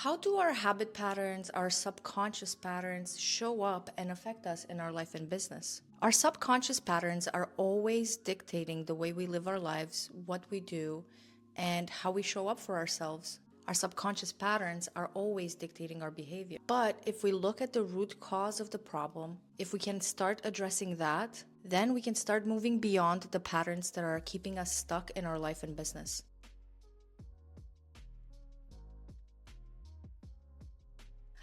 How do our habit patterns, our subconscious patterns show up and affect us in our life and business? Our subconscious patterns are always dictating the way we live our lives, what we do, and how we show up for ourselves. Our subconscious patterns are always dictating our behavior. But if we look at the root cause of the problem, if we can start addressing that, then we can start moving beyond the patterns that are keeping us stuck in our life and business.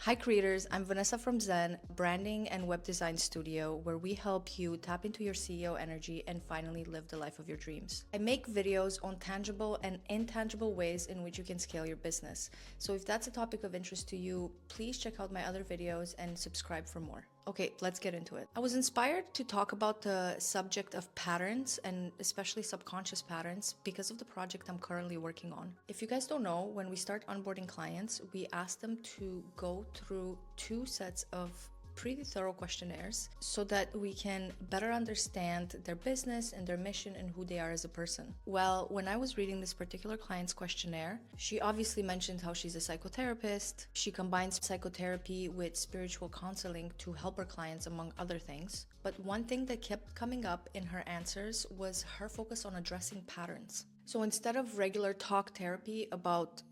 Hi creators, I'm Vanessa from Zen, branding and web design studio, where we help you tap into your CEO energy and finally live the life of your dreams. I make videos on tangible and intangible ways in which you can scale your business. So if that's a topic of interest to you, please check out my other videos and subscribe for more. Okay, let's get into it. I was inspired to talk about the subject of patterns and especially subconscious patterns because of the project I'm currently working on. If you guys don't know, when we start onboarding clients, we ask them to go through 2 sets of pretty thorough questionnaires so that we can better understand their business and their mission and who they are as a person. Well, when I was reading this particular client's questionnaire, she obviously mentioned how she's a psychotherapist. She combines psychotherapy with spiritual counseling to help her clients, among other things. But one thing that kept coming up in her answers was her focus on addressing patterns. So instead of regular talk therapy about,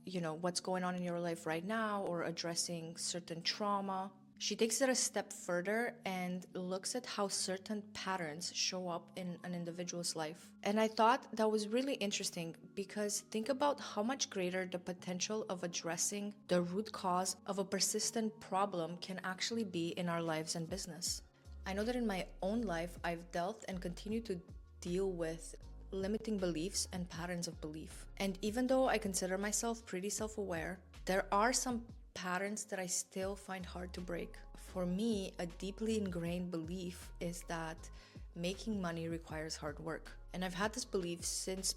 what's going on in your life right now or addressing certain trauma, she takes it a step further and looks at how certain patterns show up in an individual's life. And I thought that was really interesting because think about how much greater the potential of addressing the root cause of a persistent problem can actually be in our lives and business. I know that in my own life, I've dealt and continue to deal with limiting beliefs and patterns of belief. And even though I consider myself pretty self-aware, there are some patterns that I still find hard to break. For me, a deeply ingrained belief is that making money requires hard work. And I've had this belief since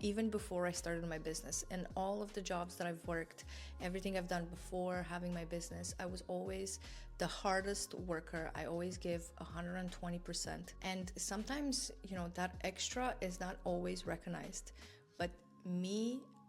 even before I started my business. And all of the jobs that I've worked, everything I've done before having my business, I was always the hardest worker. I always give 120%. And sometimes, that extra is not always recognized. But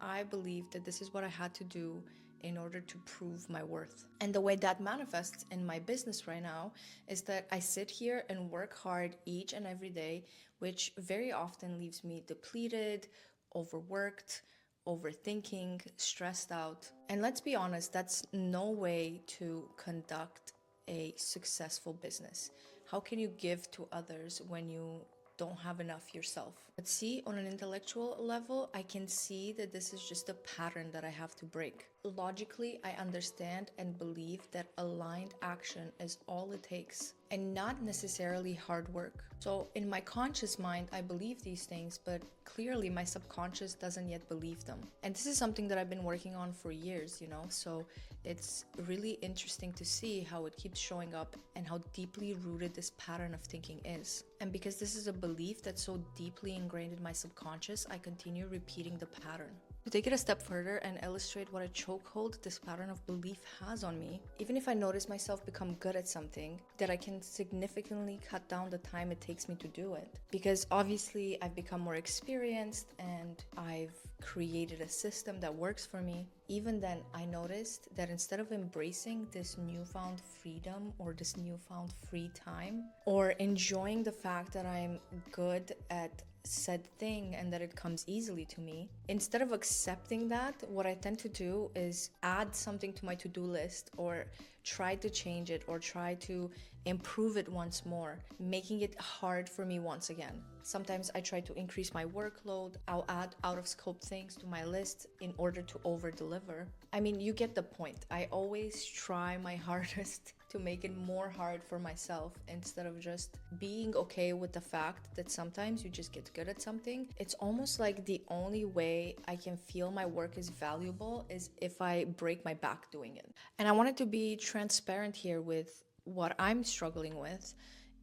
I believe that this is what I had to do in order to prove my worth. And the way that manifests in my business right now is that I sit here and work hard each and every day, which very often leaves me depleted, overworked, overthinking, stressed out. And let's be honest, that's no way to conduct a successful business. How can you give to others when you don't have enough yourself? But see, on an intellectual level, I can see that this is just a pattern that I have to break. Logically, I understand and believe that aligned action is all it takes and not necessarily hard work. So in my conscious mind, I believe these things, but clearly my subconscious doesn't yet believe them. And this is something that I've been working on for years, so it's really interesting to see how it keeps showing up and how deeply rooted this pattern of thinking is. And because this is a belief that's so deeply ingrained in my subconscious, I continue repeating the pattern. To take it a step further and illustrate what a chokehold this pattern of belief has on me, even if I notice myself become good at something, that I can significantly cut down the time it takes me to do it. Because obviously I've become more experienced and I've created a system that works for me. Even then, I noticed that instead of embracing this newfound freedom or this newfound free time, or enjoying the fact that I'm good at said thing and that it comes easily to me, instead of accepting that, what I tend to do is add something to my to-do list or try to change it or try to improve it once more, making it hard for me once again. Sometimes I try to increase my workload. I'll add out-of-scope things to my list in order to over-deliver. I mean, you get the point. I always try my hardest to make it more hard for myself instead of just being okay with the fact that sometimes you just get good at something. It's almost like the only way I can feel my work is valuable is if I break my back doing it. And I wanted to be transparent here with what I'm struggling with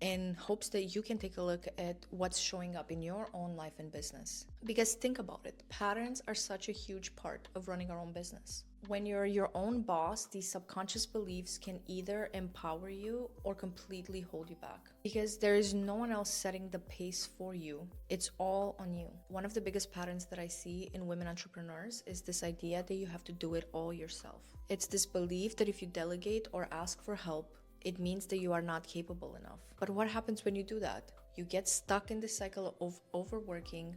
in hopes that you can take a look at what's showing up in your own life and business. Because think about it, patterns are such a huge part of running our own business. When you're your own boss, these subconscious beliefs can either empower you or completely hold you back. Because there is no one else setting the pace for you. It's all on you. One of the biggest patterns that I see in women entrepreneurs is this idea that you have to do it all yourself. It's this belief that if you delegate or ask for help, it means that you are not capable enough. But what happens when you do that? You get stuck in the cycle of overworking,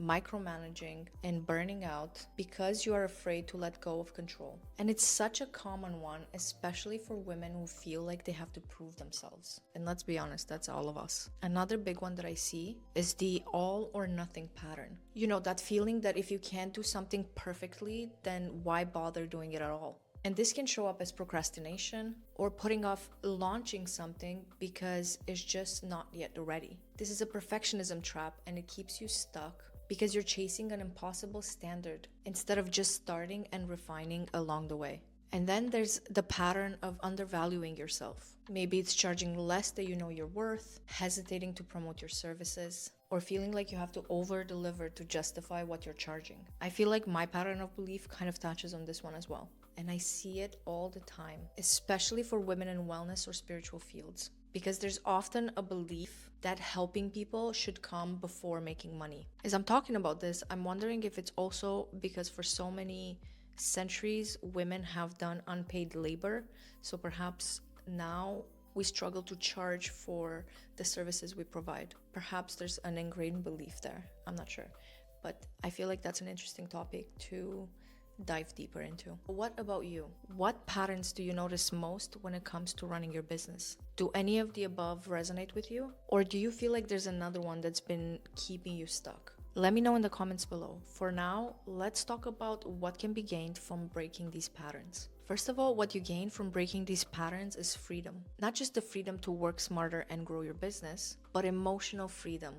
micromanaging, and burning out because you are afraid to let go of control. And it's such a common one, especially for women who feel like they have to prove themselves. And let's be honest, that's all of us. Another big one that I see is the all or nothing pattern. You know, that feeling that if you can't do something perfectly, then why bother doing it at all? And this can show up as procrastination or putting off launching something because it's just not yet ready. This is a perfectionism trap, and it keeps you stuck because you're chasing an impossible standard instead of just starting and refining along the way. And then there's the pattern of undervaluing yourself. Maybe it's charging less than you know you're worth, hesitating to promote your services, or feeling like you have to over-deliver to justify what you're charging. I feel like my pattern of belief kind of touches on this one as well. And I see it all the time, especially for women in wellness or spiritual fields. Because there's often a belief that helping people should come before making money. As I'm talking about this, I'm wondering if it's also because for so many centuries, women have done unpaid labor. So perhaps now we struggle to charge for the services we provide. Perhaps there's an ingrained belief there. I'm not sure. But I feel like that's an interesting topic to dive deeper into. What about you? What patterns do you notice most when it comes to running your business? Do any of the above resonate with you? Or do you feel like there's another one that's been keeping you stuck? Let me know in the comments below. For now, let's talk about what can be gained from breaking these patterns. First of all, what you gain from breaking these patterns is freedom. Not just the freedom to work smarter and grow your business, but emotional freedom.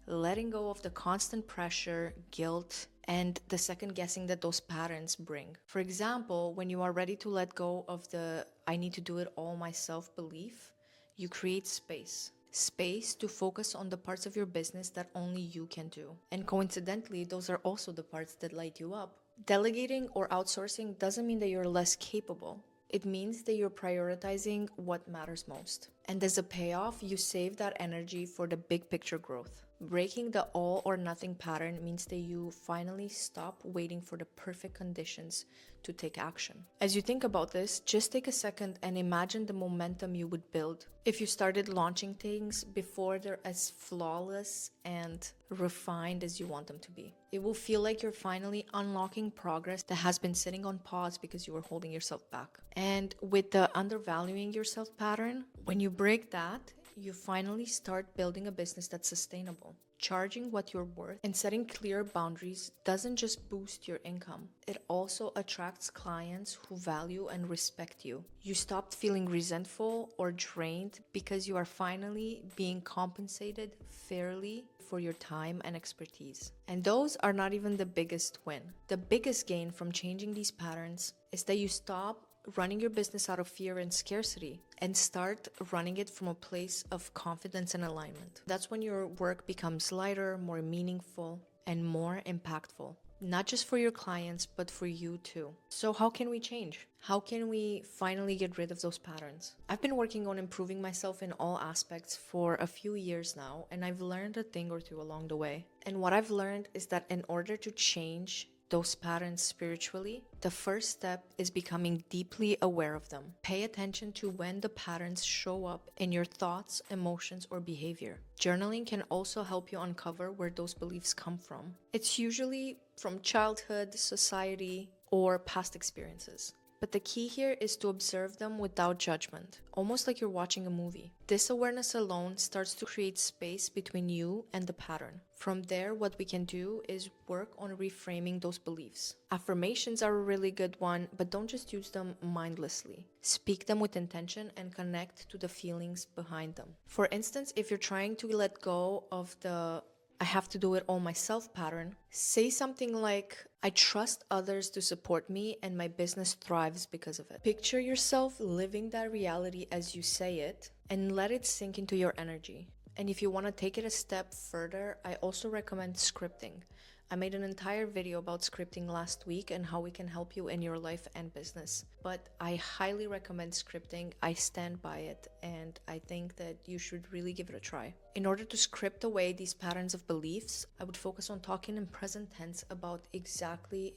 Letting go of the constant pressure, guilt, and the second guessing that those patterns bring. For example, when you are ready to let go of the I need to do it all myself belief, you create space. Space to focus on the parts of your business that only you can do. And coincidentally, those are also the parts that light you up. Delegating or outsourcing doesn't mean that you're less capable. It means that you're prioritizing what matters most. And as a payoff, you save that energy for the big picture growth. Breaking the all or nothing pattern means that you finally stop waiting for the perfect conditions to take action. As you think about this, just take a second and imagine the momentum you would build if you started launching things before they're as flawless and refined as you want them to be. It will feel like you're finally unlocking progress that has been sitting on pause because you were holding yourself back. And with the undervaluing yourself pattern, when you break that, you finally start building a business that's sustainable. Charging what you're worth and setting clear boundaries doesn't just boost your income, it also attracts clients who value and respect you. You stop feeling resentful or drained because you are finally being compensated fairly for your time and expertise. And those are not even the biggest win. The biggest gain from changing these patterns is that you stop running your business out of fear and scarcity and start running it from a place of confidence and alignment. That's when your work becomes lighter, more meaningful, and more impactful. Not just for your clients, but for you too. So how can we change? How can we finally get rid of those patterns? I've been working on improving myself in all aspects for a few years now, and I've learned a thing or two along the way. And what I've learned is that in order to change those patterns spiritually, the first step is becoming deeply aware of them. Pay attention to when the patterns show up in your thoughts, emotions, or behavior. Journaling can also help you uncover where those beliefs come from. It's usually from childhood, society, or past experiences. But the key here is to observe them without judgment, almost like you're watching a movie. This awareness alone starts to create space between you and the pattern. From there, what we can do is work on reframing those beliefs. Affirmations are a really good one, but don't just use them mindlessly. Speak them with intention and connect to the feelings behind them. For instance, if you're trying to let go of the I have to do it all myself pattern. Say something like, I trust others to support me and my business thrives because of it. Picture yourself living that reality as you say it and let it sink into your energy. And if you want to take it a step further, I also recommend scripting. I made an entire video about scripting last week and how we can help you in your life and business. But I highly recommend scripting. I stand by it, and I think that you should really give it a try. In order to script away these patterns of beliefs, I would focus on talking in present tense about exactly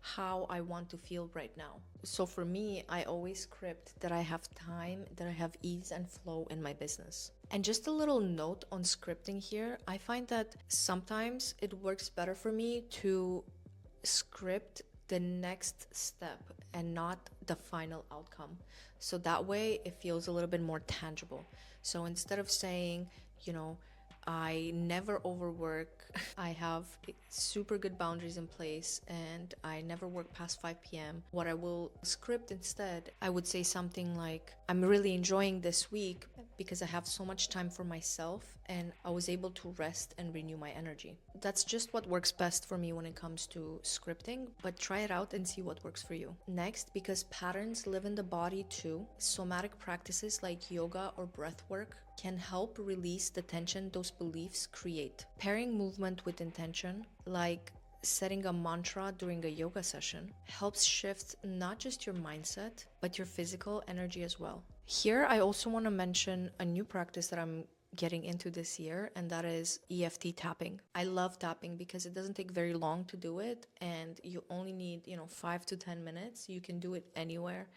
how I want to feel right now. So for me, I always script that I have time, that I have ease and flow in my business. And just a little note on scripting here, I find that sometimes it works better for me to script the next step and not the final outcome. So that way it feels a little bit more tangible. So instead of saying, you know, I never overwork. I have super good boundaries in place and I never work past 5 p.m. What I will script instead, I would say something like, I'm really enjoying this week because I have so much time for myself and I was able to rest and renew my energy. That's just what works best for me when it comes to scripting, but try it out and see what works for you. Next, because patterns live in the body too, somatic practices like yoga or breath work can help release the tension those beliefs create. Pairing movement with intention, like setting a mantra during a yoga session, helps shift not just your mindset, but your physical energy as well. Here, I also want to mention a new practice that I'm getting into this year, and that is EFT tapping. I love tapping because it doesn't take very long to do it, and you only need, 5 to 10 minutes. You can do it anywhere.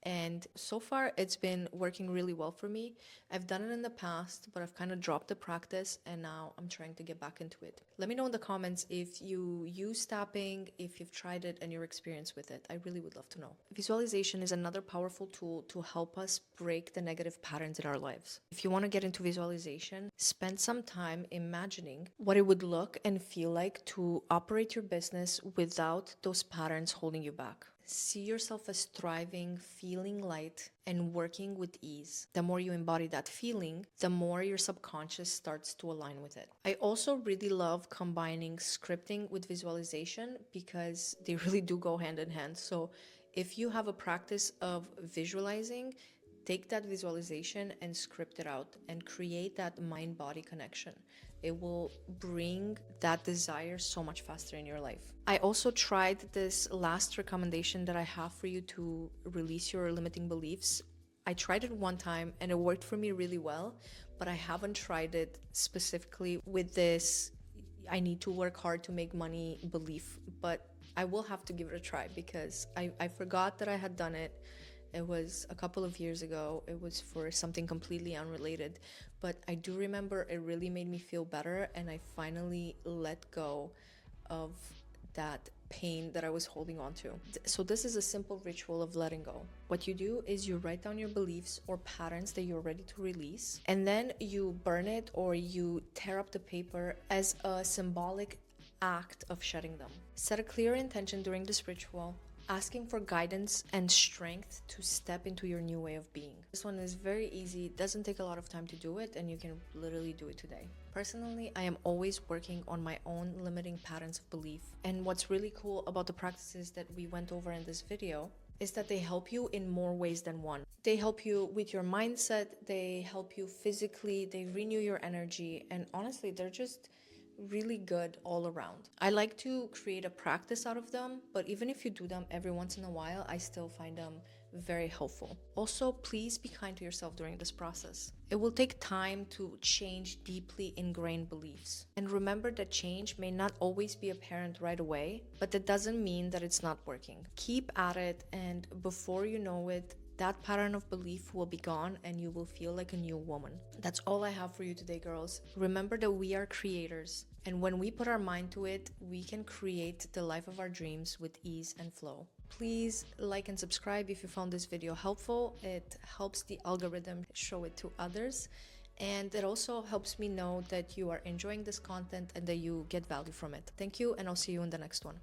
And so far, it's been working really well for me. I've done it in the past, but I've kind of dropped the practice and now I'm trying to get back into it. Let me know in the comments if you use tapping, if you've tried it and your experience with it. I really would love to know. Visualization is another powerful tool to help us break the negative patterns in our lives. If you want to get into visualization, spend some time imagining what it would look and feel like to operate your business without those patterns holding you back. See yourself as thriving, feeling light, and working with ease. The more you embody that feeling, the more your subconscious starts to align with it. I also really love combining scripting with visualization because they really do go hand in hand. So if you have a practice of visualizing, take that visualization and script it out and create that mind-body connection. It will bring that desire so much faster in your life. I also tried this last recommendation that I have for you to release your limiting beliefs. I tried it one time and it worked for me really well, but I haven't tried it specifically with this I need to work hard to make money belief. But I will have to give it a try because I forgot that I had done it. It was a couple of years ago. It was for something completely unrelated. But I do remember it really made me feel better and I finally let go of that pain that I was holding on to. So this is a simple ritual of letting go. What you do is you write down your beliefs or patterns that you're ready to release, and then you burn it or you tear up the paper as a symbolic act of shedding them. Set a clear intention during this ritual, asking for guidance and strength to step into your new way of being. This one is very easy, it doesn't take a lot of time to do it, and you can literally do it today. Personally, I am always working on my own limiting patterns of belief. And what's really cool about the practices that we went over in this video is that they help you in more ways than one. They help you with your mindset, they help you physically, they renew your energy, and honestly, they're just really good all around. I like to create a practice out of them, but even if you do them every once in a while, I still find them very helpful. Also, please be kind to yourself during this process. It will take time to change deeply ingrained beliefs. And remember that change may not always be apparent right away, but that doesn't mean that it's not working. Keep at it, and before you know it, that pattern of belief will be gone and you will feel like a new woman. That's all I have for you today, girls. Remember that we are creators, and when we put our mind to it, we can create the life of our dreams with ease and flow. Please like and subscribe if you found this video helpful. It helps the algorithm show it to others, and it also helps me know that you are enjoying this content and that you get value from it. Thank you, and I'll see you in the next one.